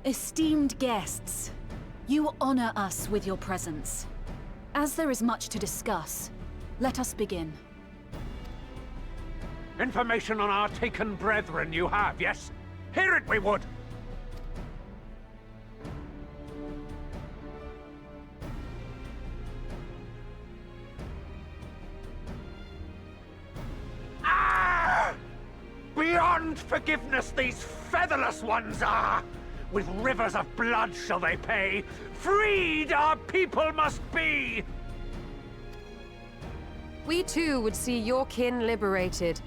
Esteemed guests, you honor us with your presence. As there is much to discuss, let us begin. Information on our taken brethren you have, yes? Hear it we would! Ah! Beyond forgiveness these featherless ones are! With rivers of blood shall they pay! Freed our people must be! We too would see your kin liberated.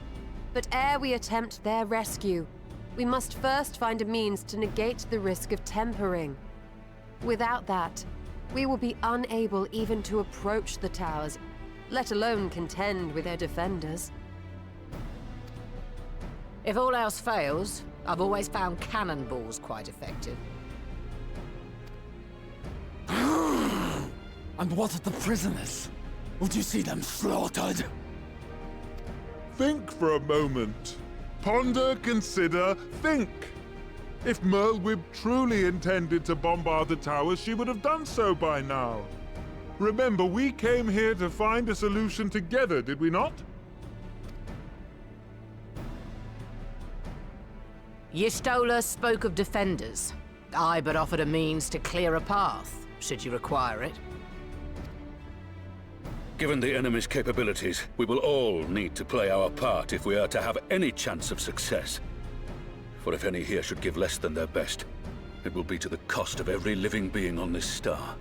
But ere we attempt their rescue, we must first find a means to negate the risk of tempering. Without that, we will be unable even to approach the towers, let alone contend with their defenders. If all else fails, I've always found cannonballs quite effective. And what of the prisoners? Would you see them slaughtered? Think for a moment. Ponder, consider, think. If Merlwyb truly intended to bombard the towers, she would have done so by now. Remember, we came here to find a solution together, did we not? Y'shtola spoke of defenders. I but offered a means to clear a path, should you require it. Given the enemy's capabilities, we will all need to play our part if we are to have any chance of success. For if any here should give less than their best, it will be to the cost of every living being on this star.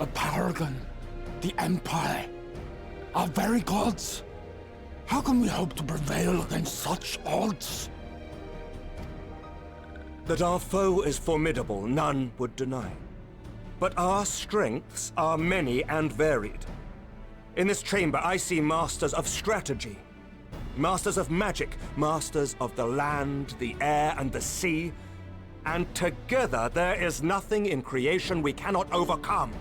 A paragon, the Empire, our very gods. How can we hope to prevail against such odds? That our foe is formidable, none would deny. But our strengths are many and varied. In this chamber, I see masters of strategy, masters of magic, masters of the land, the air, and the sea. And together, there is nothing in creation we cannot overcome.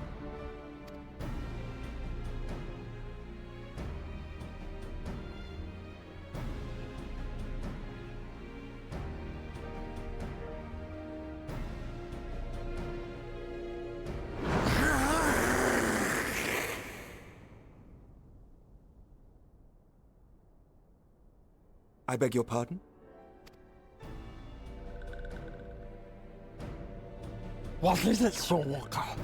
I beg your pardon? What is it, Soulwalker?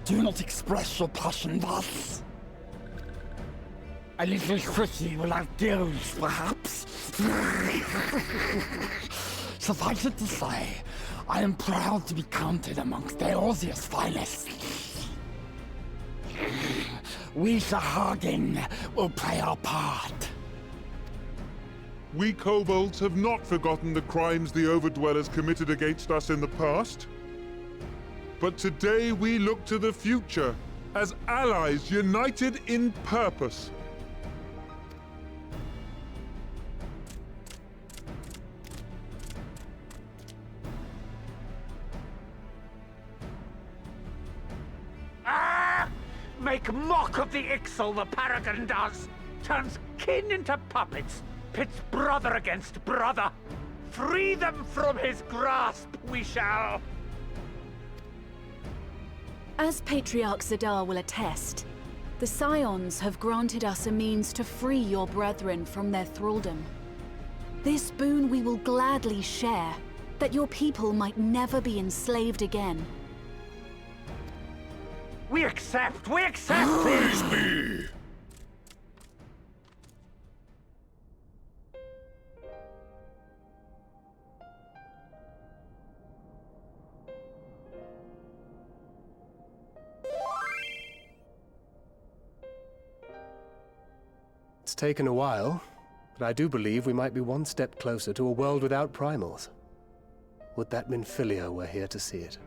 Do not express your passion thus. A little quickly without deals, perhaps? Suffice it to say, I am proud to be counted amongst Eorzea's finest. We Sahagin will play our part. We kobolds have not forgotten the crimes the Overdwellers committed against us in the past. But today we look to the future, as allies united in purpose. Ah! Make mock of the Ixal the Paragon does! Turns kin into puppets! Pits brother against brother! Free them from his grasp, we shall! As Patriarch Zadar will attest, the Scions have granted us a means to free your brethren from their thraldom. This boon we will gladly share, that your people might never be enslaved again. We accept! We accept! Praise be! It's taken a while, but I do believe we might be one step closer to a world without primals. Would that Minfilia were here to see it.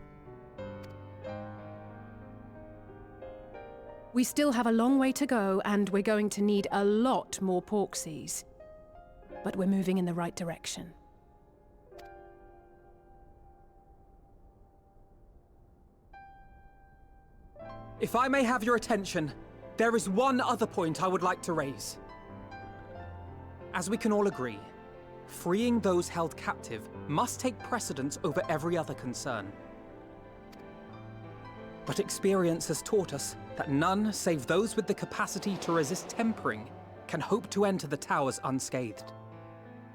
We still have a long way to go, and we're going to need a lot more Porksies. But we're moving in the right direction. If I may have your attention, there is one other point I would like to raise. As we can all agree, freeing those held captive must take precedence over every other concern. But experience has taught us that none save those with the capacity to resist tempering can hope to enter the towers unscathed.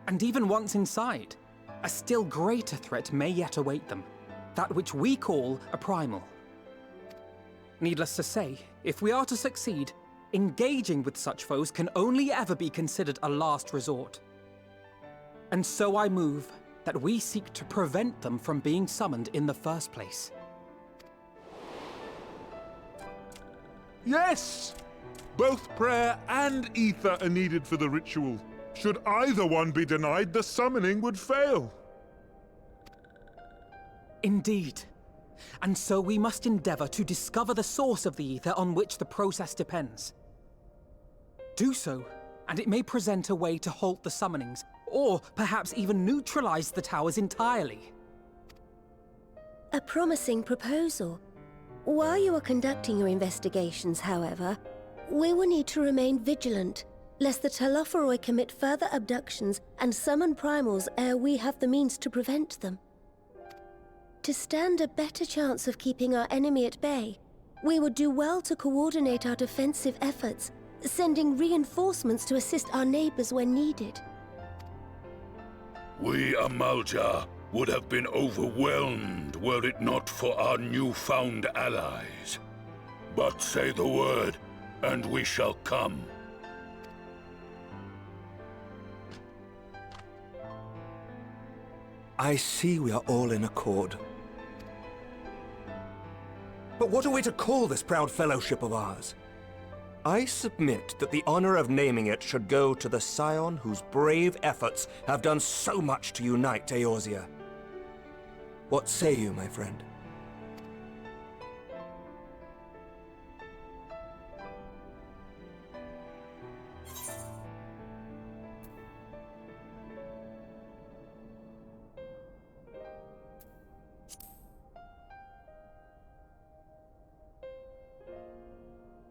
And even once inside, a still greater threat may yet await them, that which we call a primal. Needless to say, if we are to succeed, engaging with such foes can only ever be considered a last resort. And so I move that we seek to prevent them from being summoned in the first place. Yes! Both prayer and ether are needed for the ritual. Should either one be denied, the summoning would fail. Indeed. And so we must endeavor to discover the source of the ether on which the process depends. Do so, and it may present a way to halt the summonings, or perhaps even neutralize the towers entirely. A promising proposal. While you are conducting your investigations, however, we will need to remain vigilant, lest the Telophoroi commit further abductions and summon primals ere we have the means to prevent them. To stand a better chance of keeping our enemy at bay, we would do well to coordinate our defensive efforts, sending reinforcements to assist our neighbors when needed. We Amalja would have been overwhelmed were it not for our newfound allies. But say the word, and we shall come. I see we are all in accord. But what are we to call this proud fellowship of ours? I submit that the honor of naming it should go to the scion whose brave efforts have done so much to unite Eorzea. What say you, my friend?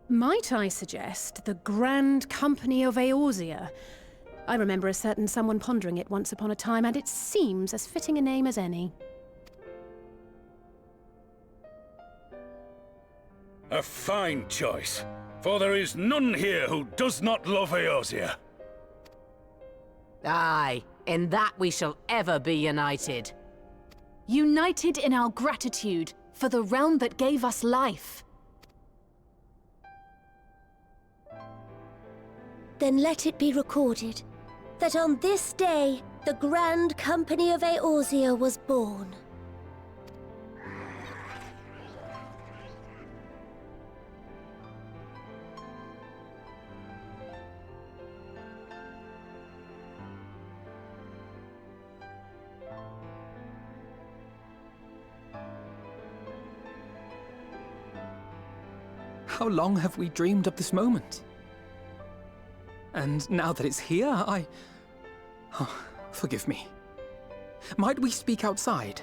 Might I suggest the Grand Company of Eorzea? I remember a certain someone pondering it once upon a time, and it seems as fitting a name as any. A fine choice, for there is none here who does not love Eorzea. Aye, in that we shall ever be united. United in our gratitude for the realm that gave us life. Then let it be recorded that on this day, the Grand Company of Eorzea was born. How long have we dreamed of this moment? And now that it's here, Oh, forgive me. Might we speak outside?